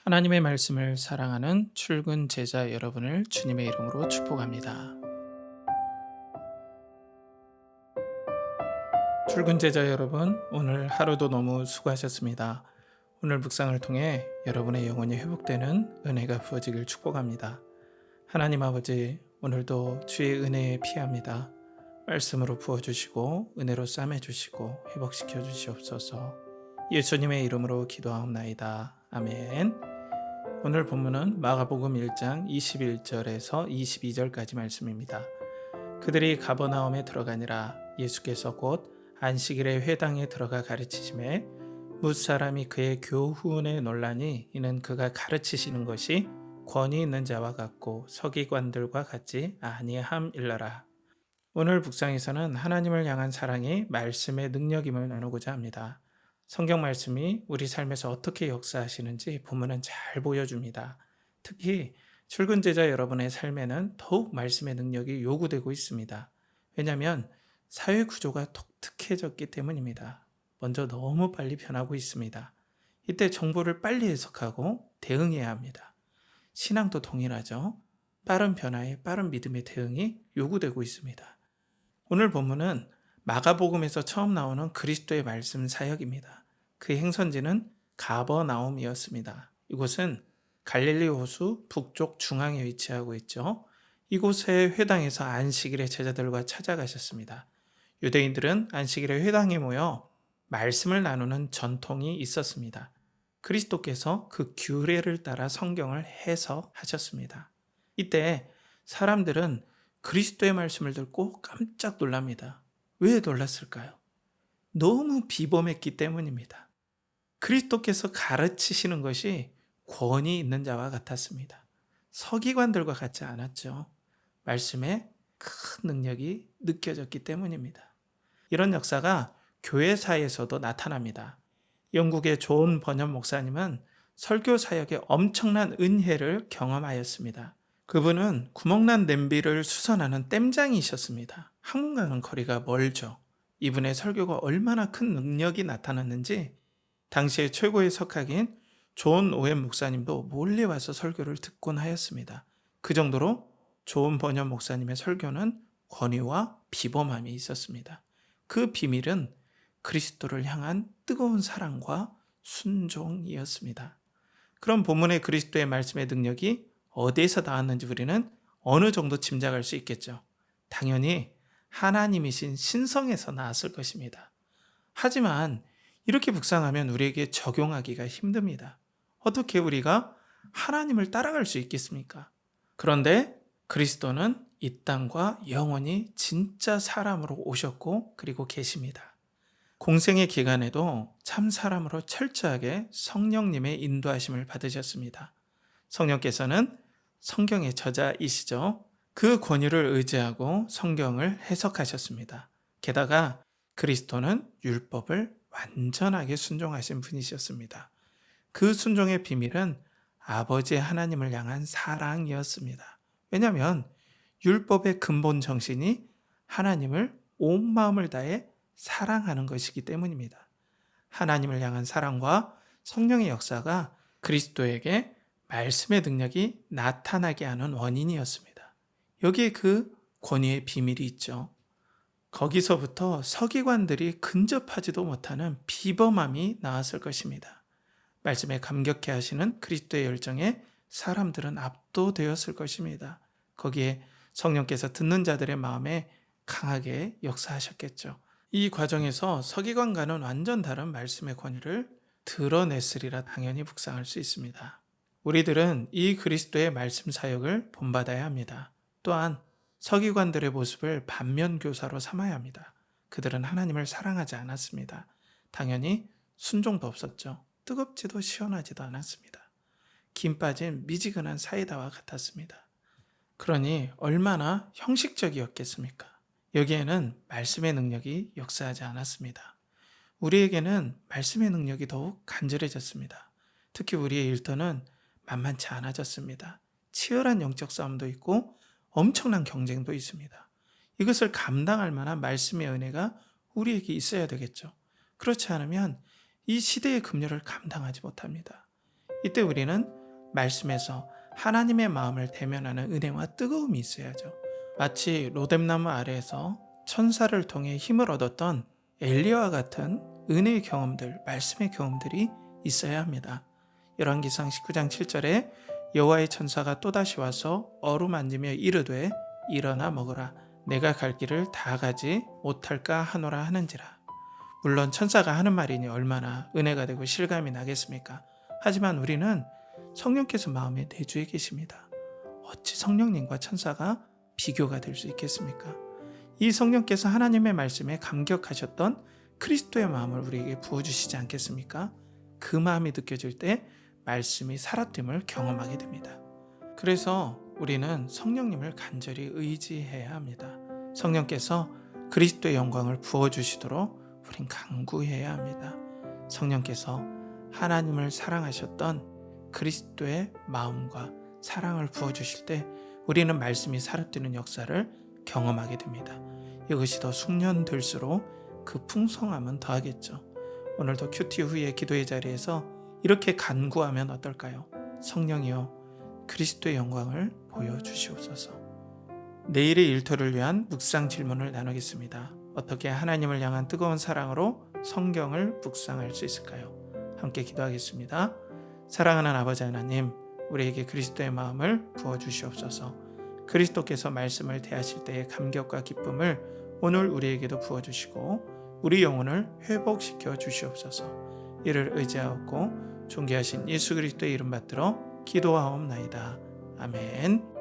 하나님의 말씀을 사랑하는 출근 제자 여러분을 주님의 이름으로 축복합니다. 출근 제자 여러분, 오늘 하루도 너무 수고하셨습니다. 오늘 묵상을 통해 여러분의 영혼이 회복되는 은혜가 부어지길 축복합니다. 하나님 아버지, 오늘도 주의 은혜에 피합니다. 말씀으로 부어주시고 은혜로 싸매주시고 회복시켜 주시옵소서. 예수님의 이름으로 기도하옵나이다. 아멘. 오늘 본문은 마가복음 1장 21절에서 22절까지 말씀입니다. 그들이 가버나움에 들어가니라. 예수께서 곧 안식일에 회당에 들어가 가르치심에 뭇사람이 그의 교훈에 놀라니 이는 그가 가르치시는 것이 권위 있는 자와 같고 서기관들과 같지 아니함일러라. 오늘 묵상에서는 하나님을 향한 사랑이 말씀의 능력임을 나누고자 합니다. 성경 말씀이 우리 삶에서 어떻게 역사하시는지 본문은 잘 보여줍니다. 특히 출근 제자 여러분의 삶에는 더욱 말씀의 능력이 요구되고 있습니다. 왜냐하면 사회 구조가 독특해졌기 때문입니다. 먼저 너무 빨리 변하고 있습니다. 이때 정보를 빨리 해석하고 대응해야 합니다. 신앙도 동일하죠. 빠른 변화에 빠른 믿음의 대응이 요구되고 있습니다. 오늘 본문은 마가복음에서 처음 나오는 그리스도의 말씀 사역입니다. 그의 행선지는 가버나움이었습니다. 이곳은 갈릴리 호수 북쪽 중앙에 위치하고 있죠. 이곳의 회당에서 안식일에 제자들과 찾아가셨습니다. 유대인들은 안식일에 회당에 모여 말씀을 나누는 전통이 있었습니다. 그리스도께서 그 규례를 따라 성경을 해석하셨습니다. 이때 사람들은 그리스도의 말씀을 듣고 깜짝 놀랍니다. 왜 놀랐을까요? 너무 비범했기 때문입니다. 그리스도께서 가르치시는 것이 권위 있는 자와 같았습니다. 서기관들과 같지 않았죠. 말씀에 큰 능력이 느껴졌기 때문입니다. 이런 역사가 교회사에서도 나타납니다. 영국의 존 버년 목사님은 설교 사역에 엄청난 은혜를 경험하였습니다. 그분은 구멍난 냄비를 수선하는 땜장이셨습니다. 한국과는 거리가 멀죠. 이분의 설교가 얼마나 큰 능력이 나타났는지 당시의 최고의 석학인 존 오웬 목사님도 몰래 와서 설교를 듣곤 하였습니다. 그 정도로 존 버년 목사님의 설교는 권위와 비범함이 있었습니다. 그 비밀은 그리스도를 향한 뜨거운 사랑과 순종이었습니다. 그럼 본문의 그리스도의 말씀의 능력이 어디에서 나왔는지 우리는 어느 정도 짐작할 수 있겠죠. 당연히 하나님이신 신성에서 나왔을 것입니다. 하지만 이렇게 묵상하면 우리에게 적용하기가 힘듭니다. 어떻게 우리가 하나님을 따라갈 수 있겠습니까? 그런데 그리스도는 이 땅과 영원히 진짜 사람으로 오셨고 그리고 계십니다. 공생의 기간에도 참 사람으로 철저하게 성령님의 인도하심을 받으셨습니다. 성령께서는 성경의 저자이시죠. 그 권위를 의지하고 성경을 해석하셨습니다. 게다가 그리스도는 율법을 완전하게 순종하신 분이셨습니다. 그 순종의 비밀은 아버지 하나님을 향한 사랑이었습니다. 왜냐하면 율법의 근본 정신이 하나님을 온 마음을 다해 사랑하는 것이기 때문입니다. 하나님을 향한 사랑과 성령의 역사가 그리스도에게 말씀의 능력이 나타나게 하는 원인이었습니다. 여기에 그 권위의 비밀이 있죠. 거기서부터 서기관들이 근접하지도 못하는 비범함이 나왔을 것입니다. 말씀에 감격해 하시는 그리스도의 열정에 사람들은 압도되었을 것입니다. 거기에 성령께서 듣는 자들의 마음에 강하게 역사하셨겠죠. 이 과정에서 서기관과는 완전 다른 말씀의 권위를 드러냈으리라 당연히 묵상할 수 있습니다. 우리들은 이 그리스도의 말씀 사역을 본받아야 합니다. 또한 서기관들의 모습을 반면교사로 삼아야 합니다. 그들은 하나님을 사랑하지 않았습니다. 당연히 순종도 없었죠. 뜨겁지도 시원하지도 않았습니다. 김 빠진 미지근한 사이다와 같았습니다. 그러니 얼마나 형식적이었겠습니까? 여기에는 말씀의 능력이 역사하지 않았습니다. 우리에게는 말씀의 능력이 더욱 간절해졌습니다. 특히 우리의 일터는 만만치 않아졌습니다. 치열한 영적 싸움도 있고 엄청난 경쟁도 있습니다. 이것을 감당할 만한 말씀의 은혜가 우리에게 있어야 되겠죠. 그렇지 않으면 이 시대의 급료를 감당하지 못합니다. 이때 우리는 말씀에서 하나님의 마음을 대면하는 은혜와 뜨거움이 있어야죠. 마치 로뎀나무 아래에서 천사를 통해 힘을 얻었던 엘리야와 같은 은혜의 경험들, 말씀의 경험들이 있어야 합니다. 열왕기상 19장 7절에 여호와의 천사가 또다시 와서 어루만지며 이르되 일어나 먹으라. 내가 갈 길을 다 가지 못할까 하노라 하는지라. 물론 천사가 하는 말이니 얼마나 은혜가 되고 실감이 나겠습니까? 하지만 우리는 성령께서 마음에 내주에 계십니다. 어찌 성령님과 천사가 비교가 될 수 있겠습니까? 이 성령께서 하나님의 말씀에 감격하셨던 그리스도의 마음을 우리에게 부어주시지 않겠습니까? 그 마음이 느껴질 때 말씀이 살아됨을 경험하게 됩니다. 그래서 우리는 성령님을 간절히 의지해야 합니다. 성령께서 그리스도의 영광을 부어주시도록 우린 간구해야 합니다. 성령께서 하나님을 사랑하셨던 그리스도의 마음과 사랑을 부어주실 때 우리는 말씀이 살아뛰는 역사를 경험하게 됩니다. 이것이 더 숙련될수록 그 풍성함은 더하겠죠. 오늘도 큐티 후의 기도의 자리에서 이렇게 간구하면 어떨까요? 성령이여 그리스도의 영광을 보여주시옵소서. 내일의 일터를 위한 묵상 질문을 나누겠습니다. 어떻게 하나님을 향한 뜨거운 사랑으로 성경을 묵상할 수 있을까요? 함께 기도하겠습니다. 사랑하는 아버지 하나님, 우리에게 그리스도의 마음을 부어주시옵소서. 그리스도께서 말씀을 대하실 때의 감격과 기쁨을 오늘 우리에게도 부어주시고 우리 영혼을 회복시켜 주시옵소서. 이를 의지하옵고 존귀하신 예수 그리스도의 이름 받들어 기도하옵나이다. 아멘.